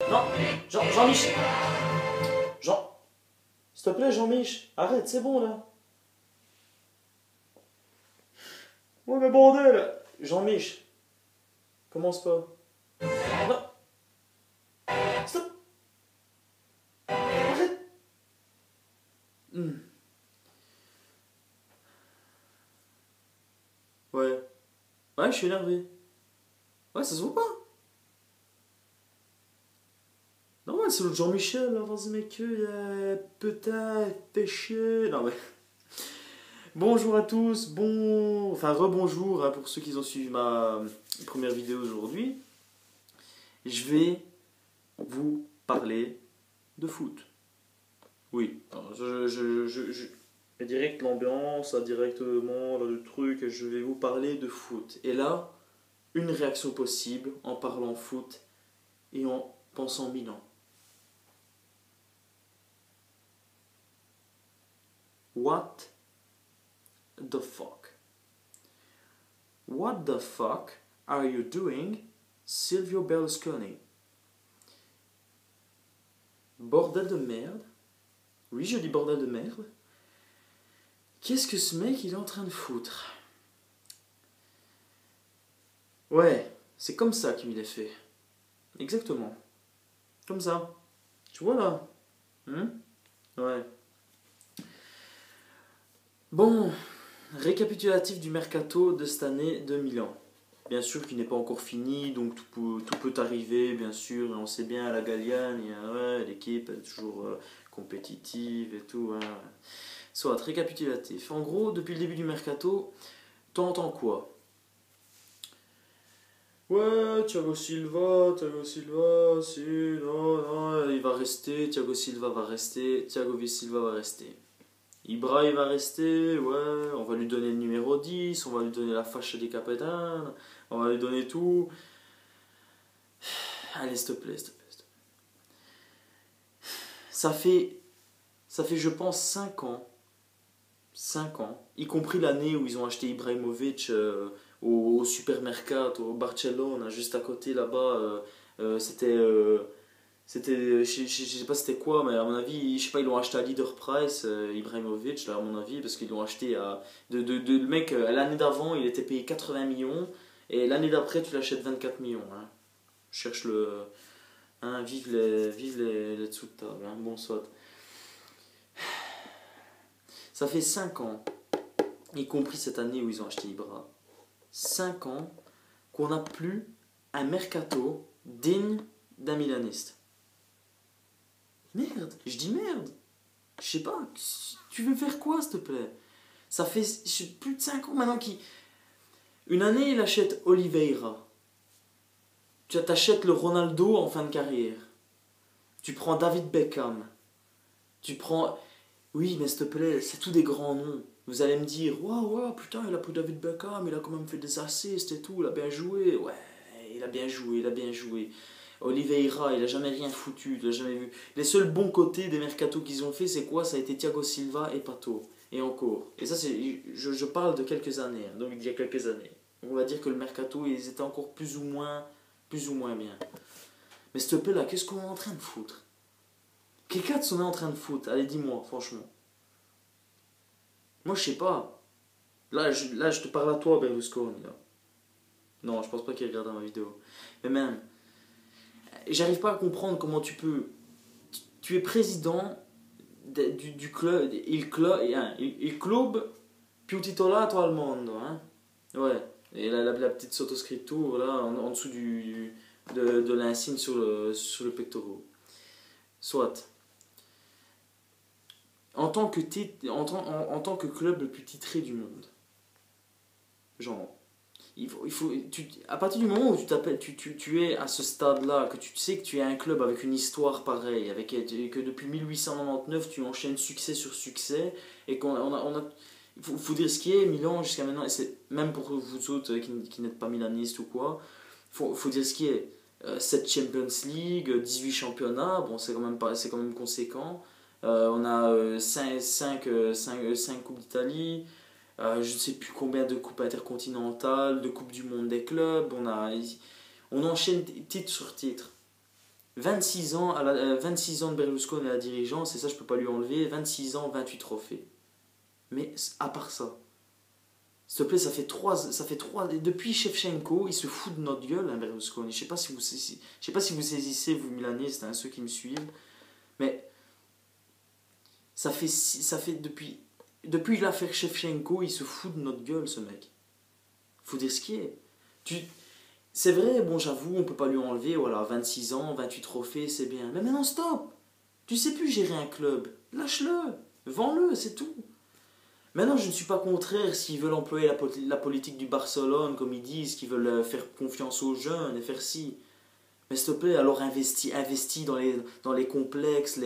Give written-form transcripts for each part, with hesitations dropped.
Non, Jean-Mich. Jean. S'il te plaît, Jean-Mich. Arrête, c'est bon là. Ouais, mais bordel. Jean-Mich. Commence pas. Non. Stop. Arrête. Ouais. Ouais, je suis énervé. Ouais, ça se voit pas. Non, ouais, c'est le Jean-Michel, là, vas-y, mec, peut-être, péché. Non, mais. Bonjour à tous, enfin, rebonjour hein, pour ceux qui ont suivi ma première vidéo aujourd'hui. Je vais vous parler de foot. Oui, alors, je direct l'ambiance, directement, là, le truc, je vais vous parler de foot. Et là, une réaction possible en parlant foot et en pensant Milan. What the fuck? What the fuck are you doing, Silvio Berlusconi? Bordel de merde. Oui, je dis bordel de merde. Qu'est-ce que ce mec il est en train de foutre? Ouais, c'est comme ça qu'il est fait. Exactement. Comme ça. Tu vois là? Ouais. Bon, récapitulatif du mercato de cette année de Milan. Bien sûr qu'il n'est pas encore fini, donc tout peut arriver, bien sûr. Et on sait bien, la Galliane, ouais, l'équipe est toujours compétitive et tout. Ouais. Soit récapitulatif. En gros, depuis le début du mercato, t'entends quoi? Ouais, Thiago Silva, si, non, il va rester, Thiago Silva va rester, Thiago Silva va rester. Ibra, il va rester, ouais, on va lui donner le numéro 10, on va lui donner la fâche des capitaines, on va lui donner tout. Allez, s'il te plaît, s'il te plaît, s'il te plaît. Ça fait, je pense, 5 ans, y compris l'année où ils ont acheté Ibrahimovic au Supermercato, au Barcelone, juste à côté là-bas, c'était, je sais pas c'était quoi, mais à mon avis, je sais pas, ils l'ont acheté à Leader Price, Ibrahimovic, là, à mon avis, parce qu'ils l'ont acheté à. Le mec, l'année d'avant, il était payé 80 millions, et l'année d'après, tu l'achètes 24 millions. Hein. Je cherche le. Hein, vive les dessous de table, hein, bon soit. Ça fait 5 ans, y compris cette année où ils ont acheté Ibra, 5 ans qu'on n'a plus un mercato digne d'un Milaniste. Merde, je dis merde. Je sais pas, tu veux faire quoi s'il te plaît? Ça fait plus de 5 ans maintenant qu'il. Une année il achète Oliveira. Tu t'achètes le Ronaldo en fin de carrière. Tu prends David Beckham. Tu prends. Oui, mais s'il te plaît, c'est tous des grands noms. Vous allez me dire, waouh, putain, il a pris David Beckham, il a quand même fait des assists et tout, il a bien joué. Ouais, il a bien joué, il a bien joué. Oliveira, il a jamais rien foutu, il a jamais vu. Les seuls bons côtés des mercatos qu'ils ont fait, c'est quoi? Ça a été Thiago Silva et Pato. Et encore. Et ça, je parle de quelques années, hein, donc il y a quelques années. On va dire que le mercato, ils étaient encore plus ou moins bien. Mais s'il te plaît, là, qu'est-ce qu'on est en train de foutre? Quel cadre on est en train de foutre? Allez, dis-moi, franchement. Moi, je sais pas. Là, je te parle à toi, Berlusconi. Là. Non, je pense pas qu'il regarde ma vidéo. Mais même, j'arrive pas à comprendre comment tu peux. Tu es président du club. Il club più titolato al mondo. Hein? Ouais. Et la petite sottoscripture là, en dessous de l'insigne sur le pectoral. Soit. En tant que club le plus titré du monde. Genre. À partir du moment où tu es à ce stade-là, que tu sais que tu es un club avec une histoire pareille, que depuis 1899 tu enchaînes succès sur succès, et il faut dire ce qui est, Milan jusqu'à maintenant, et c'est même pour vous autres qui n'êtes pas milanistes ou quoi, faut dire ce qui est. 7 Champions League, 18 championnats, bon c'est quand même conséquent. On a 5 Coupes d'Italie. Je ne sais plus combien de coupes intercontinentales, de coupes du monde des clubs. On enchaîne titre sur titre. 26 ans, 26 ans de Berlusconi à la dirigeance, et ça je peux pas lui enlever, 26 ans, 28 trophées. Mais à part ça, s'il te plaît, ça fait trois, depuis Shevchenko, il se fout de notre gueule, hein, Berlusconi. Je sais pas si vous, je sais pas si vous saisissez, vous Milanais, c'est ceux qui me suivent, mais ça fait depuis l'affaire Shevchenko, il se fout de notre gueule, ce mec. Faut dire ce qui est. C'est vrai, bon, j'avoue, on peut pas lui enlever, voilà, 26 ans, 28 trophées, c'est bien. Mais maintenant, stop! Tu sais plus gérer un club. Lâche-le, vends-le, c'est tout. Maintenant, je ne suis pas contraire s'ils veulent employer la politique du Barcelone, comme ils disent, qu'ils veulent faire confiance aux jeunes et faire ci. Mais s'il te plaît, alors investis dans les complexes,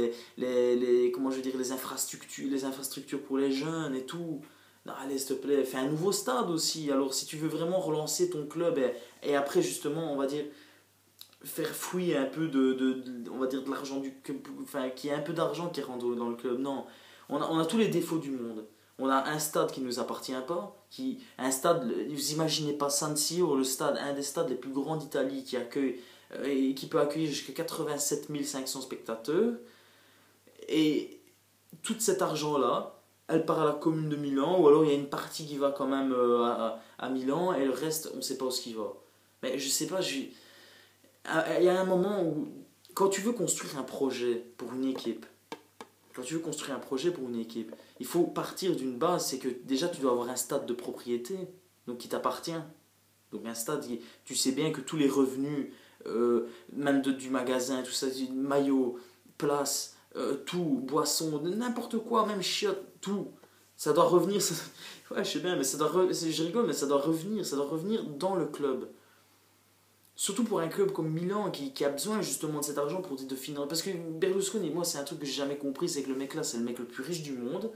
comment je veux dire, les infrastructures pour les jeunes et tout. Non, allez, s'il te plaît, fais un nouveau stade aussi. Alors, si tu veux vraiment relancer ton club et après, justement, on va dire, faire fouiller un peu on va dire, de l'argent enfin, qu'il y ait un peu d'argent qui rentre dans le club. Non, on a tous les défauts du monde. On a un stade qui ne nous appartient pas, un stade, vous imaginez pas San Siro, le stade, un des stades les plus grands d'Italie et qui peut accueillir jusqu'à 87 500 spectateurs. Et tout cet argent-là, elle part à la commune de Milan, ou alors il y a une partie qui va quand même à Milan, et le reste, on ne sait pas où ce qui va. Mais je sais pas, il y a un moment où, quand tu veux construire un projet pour une équipe, il faut partir d'une base, c'est que déjà tu dois avoir un stade de propriété, donc qui t'appartient. Donc un stade, tu sais bien que tous les revenus, même du magasin, tout ça, maillot, place, tout, boisson, n'importe quoi, même chiottes, tout, ça doit revenir. Ouais, je sais bien, mais je rigole, mais ça doit revenir dans le club. Surtout pour un club comme Milan qui a besoin justement de cet argent pour de financer. Parce que Berlusconi, moi, c'est un truc que j'ai jamais compris, c'est que le mec là, c'est le mec le plus riche du monde.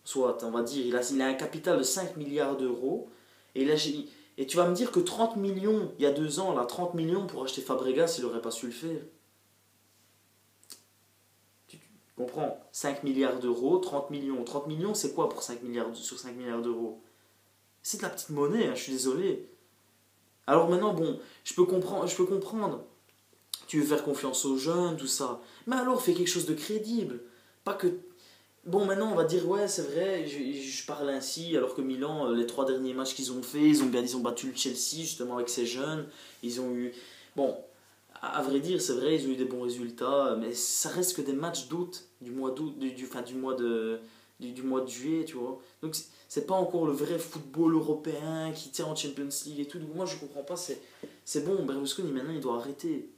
Soit, on va dire, il a un capital de 5 milliards d'euros. Et là, et tu vas me dire que 30 millions, il y a 2 ans, là, 30 millions pour acheter Fabregas, il aurait pas su le faire. Tu comprends? 5 milliards d'euros, 30 millions. 30 millions, c'est quoi pour 5 milliards, sur 5 milliards d'euros? C'est de la petite monnaie, hein, je suis désolé. Alors maintenant, bon, je peux comprendre. Tu veux faire confiance aux jeunes, tout ça. Mais alors, fais quelque chose de crédible. Pas que... Bon, maintenant, on va dire, ouais, c'est vrai, je parle ainsi, alors que Milan, les 3 derniers matchs qu'ils ont fait, ils ont battu le Chelsea, justement, avec ces jeunes. Ils ont eu... Bon, à vrai dire, c'est vrai, ils ont eu des bons résultats, mais ça reste que des matchs d'août, du mois d'août, enfin, du mois de juillet, tu vois. Donc, c'est pas encore le vrai football européen qui tient en Champions League et tout. Donc, moi, je comprends pas, c'est bon, Berlusconi, maintenant, il doit arrêter.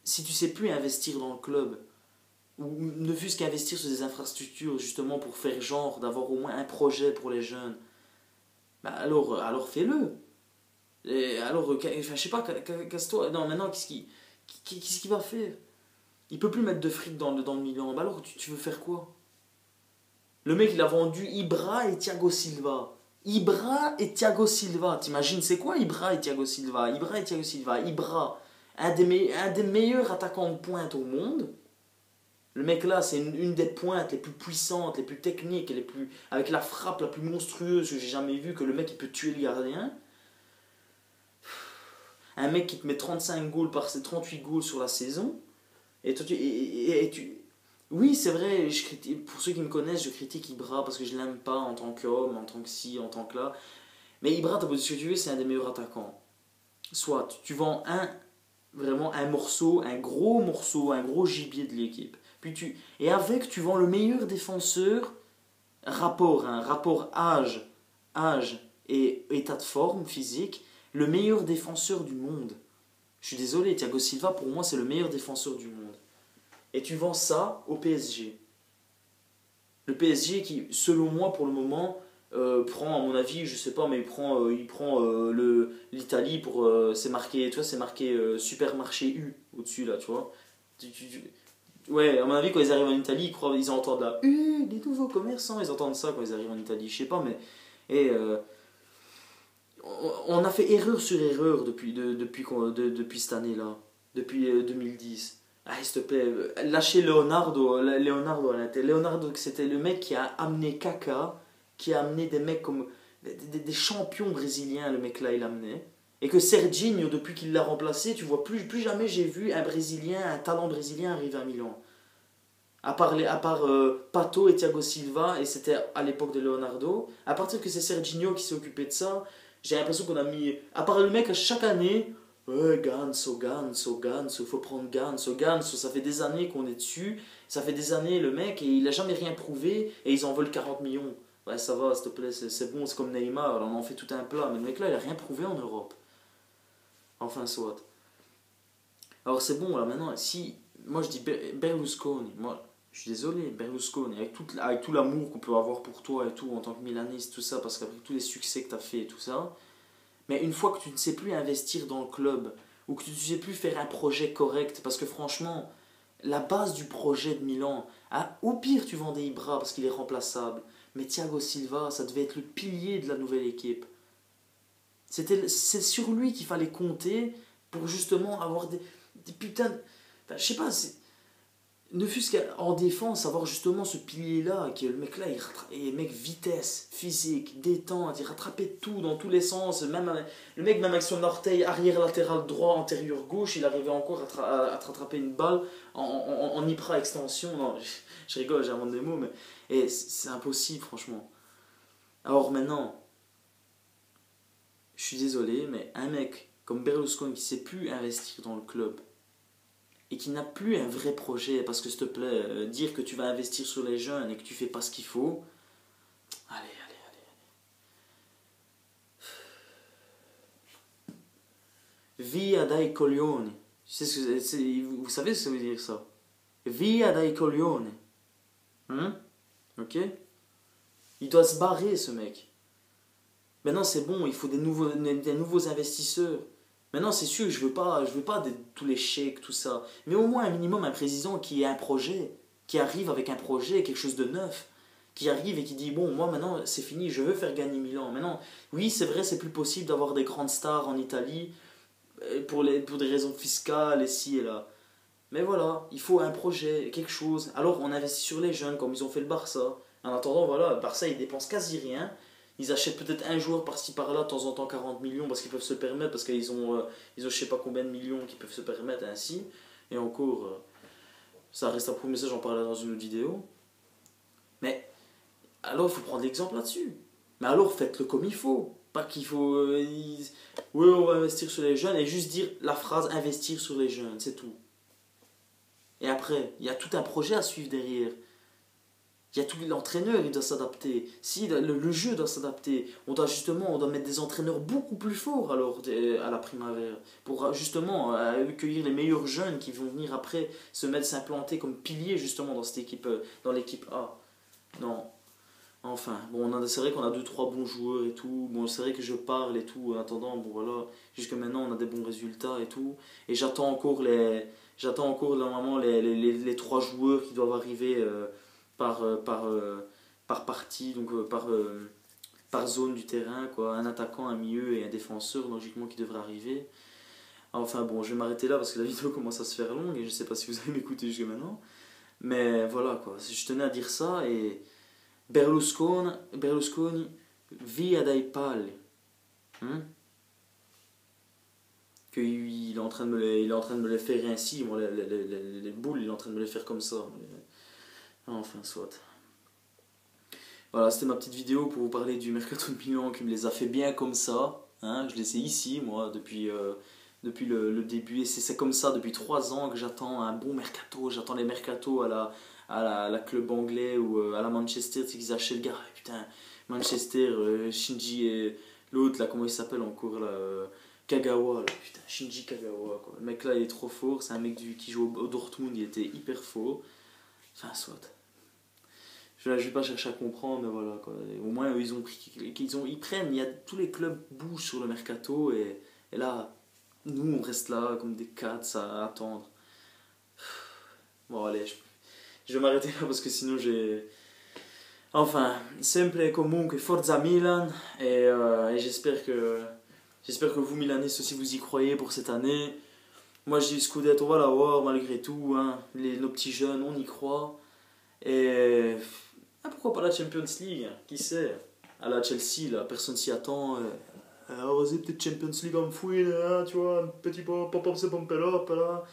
Si tu sais plus investir dans le club, ou ne fût-ce qu'investir sur des infrastructures justement pour faire genre d'avoir au moins un projet pour les jeunes, bah alors fais-le. Et alors, enfin, je sais pas, casse-toi. Non, maintenant, qu'est-ce qu'il va faire? Il peut plus mettre de fric dans le Milan. Bah alors, tu veux faire quoi? Le mec, il a vendu Ibra et Thiago Silva. Ibra et Thiago Silva. T'imagines, c'est quoi Ibra et Thiago Silva? Ibra, un des meilleurs attaquants de pointe au monde. Le mec là, c'est une des pointes les plus puissantes, les plus techniques, avec la frappe la plus monstrueuse que j'ai jamais vue, que le mec il peut tuer le gardien. Un mec qui te met 35 goals 38 goals sur la saison. Et toi, oui, c'est vrai, pour ceux qui me connaissent, je critique Ibra parce que je l'aime pas en tant qu'homme, en tant que ci, en tant que là. Mais Ibra, t'as beau ce que tu veux, c'est un des meilleurs attaquants. Soit tu vends vraiment un morceau, un gros gibier de l'équipe. Et avec, tu vends le meilleur défenseur, rapport âge et état de forme physique, le meilleur défenseur du monde. Je suis désolé, Thiago Silva, pour moi, c'est le meilleur défenseur du monde. Et tu vends ça au PSG. Le PSG qui, selon moi, pour le moment, prend, à mon avis, je sais pas, mais il prend l'Italie pour... c'est marqué, tu vois, c'est marqué Supermarché U au-dessus, là, tu vois. Ouais, à mon avis, quand ils arrivent en Italie, ils entendent là, les nouveaux commerçants, ils entendent ça quand ils arrivent en Italie, je sais pas, mais... Et... on a fait erreur sur erreur depuis cette année-là, depuis 2010. Ah, s'il te plaît, lâchez Leonardo, Leonardo à l'intérieur. Leonardo, c'était le mec qui a amené Kaka, qui a amené des mecs comme des champions brésiliens, le mec là, il amenait. Et que Serginho, depuis qu'il l'a remplacé, tu vois, plus jamais j'ai vu un Brésilien, un talent brésilien arriver à Milan. À part Pato et Thiago Silva, et c'était à l'époque de Leonardo. À partir que c'est Serginho qui s'est occupé de ça, j'ai l'impression qu'on a mis. À part le mec, à chaque année, ouais, Ganso, Ganso, Ganso, faut prendre Ganso, Ganso. Ça fait des années qu'on est dessus, ça fait des années le mec, et il a jamais rien prouvé, et ils en veulent 40 millions. Ouais, ça va, s'il te plaît, c'est bon, c'est comme Neymar, on en fait tout un plat, mais le mec là, il a rien prouvé en Europe. Enfin, soit. Alors c'est bon, là maintenant, si. Moi je dis Berlusconi, moi je suis désolé, Berlusconi, avec tout l'amour qu'on peut avoir pour toi et tout, en tant que Milaniste, tout ça, parce qu'avec tous les succès que tu as fait et tout ça, mais une fois que tu ne sais plus investir dans le club, ou que tu ne sais plus faire un projet correct, parce que franchement, la base du projet de Milan, hein, au pire tu vendais Ibra parce qu'il est remplaçable, mais Thiago Silva, ça devait être le pilier de la nouvelle équipe. C'est sur lui qu'il fallait compter pour justement avoir des putains de. Enfin, je sais pas, ne fût-ce qu'en défense, avoir justement ce pilier-là, que le mec là, et mec, vitesse, physique, détente, il rattrapait tout dans tous les sens. Le mec, même avec son orteil arrière latéral droit, antérieur gauche, il arrivait encore à te rattraper une balle en hyper extension. Non, je rigole, j'invente des mots, mais et c'est impossible, franchement. Alors maintenant, je suis désolé, mais un mec comme Berlusconi qui sait plus investir dans le club et qui n'a plus un vrai projet, parce que s'il te plaît, dire que tu vas investir sur les jeunes et que tu fais pas ce qu'il faut, allez, allez, allez. Via dai coglioni. Vous savez ce que ça veut dire ça? Via dai coglioni. Ok? Il doit se barrer, ce mec. Maintenant, c'est bon, il faut des nouveaux investisseurs. Maintenant, c'est sûr, je veux pas tous les chèques, tout ça. Mais au moins, un minimum, un président qui a un projet, qui arrive avec un projet, quelque chose de neuf, qui arrive et qui dit, bon, moi, maintenant, c'est fini, je veux faire gagner Milan. Maintenant, oui, c'est vrai, c'est plus possible d'avoir des grandes stars en Italie pour des raisons fiscales, ici et là. Mais voilà, il faut un projet, quelque chose. Alors, on investit sur les jeunes, comme ils ont fait le Barça. En attendant, voilà, le Barça, ils dépensent quasi rien. Ils achètent peut-être un joueur par-ci par-là, de temps en temps 40 millions, parce qu'ils peuvent se permettre, parce ils ont je sais pas combien de millions qu'ils peuvent se permettre ainsi. Et encore, ça reste un premier message, j'en parlerai dans une autre vidéo. Mais alors, il faut prendre l'exemple là-dessus. Mais alors, faites-le comme il faut. Pas qu'il faut. Oui, on va investir sur les jeunes, et juste dire la phrase investir sur les jeunes, c'est tout. Et après, il y a tout un projet à suivre derrière. Il y a tout l'entraîneur, il doit s'adapter. Si le jeu doit s'adapter, on doit mettre des entraîneurs beaucoup plus forts alors à la Primavera pour justement accueillir les meilleurs jeunes qui vont venir après s'implanter comme piliers justement dans cette équipe, dans l'équipe A. Non, enfin, bon, c'est vrai qu'on a deux trois bons joueurs et tout. Bon, c'est vrai que je parle et tout. En attendant, bon voilà, jusque maintenant on a des bons résultats et tout. Et j'attends encore normalement les trois joueurs qui doivent arriver. Par, par partie, donc par zone du terrain, quoi. Un attaquant, un milieu et un défenseur, logiquement, qui devrait arriver. Enfin bon, je vais m'arrêter là parce que la vidéo commence à se faire longue et je sais pas si vous allez m'écouter jusque maintenant. Mais voilà, quoi. Je tenais à dire ça et Berlusconi via dai pali. Il est en train de il est en train de me les faire ainsi, moi, les boules, il est en train de me les faire comme ça. Enfin, soit. Voilà, c'était ma petite vidéo pour vous parler du Mercato de Milan qui me les a fait bien comme ça. Hein, je les ai ici, moi, depuis le début. Et c'est comme ça depuis 3 ans que j'attends un bon Mercato. J'attends les Mercato à la club anglais ou à la Manchester. Tu sais qu'ils achètent le gars. Putain, Manchester, Shinji et l'autre, là, comment il s'appelle encore là, Kagawa. Là, putain, Shinji Kagawa. Quoi. Le mec là, il est trop fort. C'est un mec qui joue au Dortmund. Il était hyper fort. Enfin, soit. Je vais pas chercher à comprendre, mais voilà quoi. Au moins eux, ils prennent, tous les clubs bougent sur le mercato et là, nous on reste là comme des cats à attendre. Bon allez, je vais m'arrêter là parce que sinon j'ai. Enfin, sempre comunque Forza Milan et j'espère que vous Milanistes aussi vous y croyez pour cette année. Moi je dis Scudetto on va l'avoir malgré tout, hein. Nos petits jeunes on y croit et pourquoi pas la Champions League? Qui sait? À la Chelsea, là, personne s'y attend. Alors vas-y, peut-être Champions League en fouine, hein, tu vois, un petit peu, pop-up, c'est pompé là, là.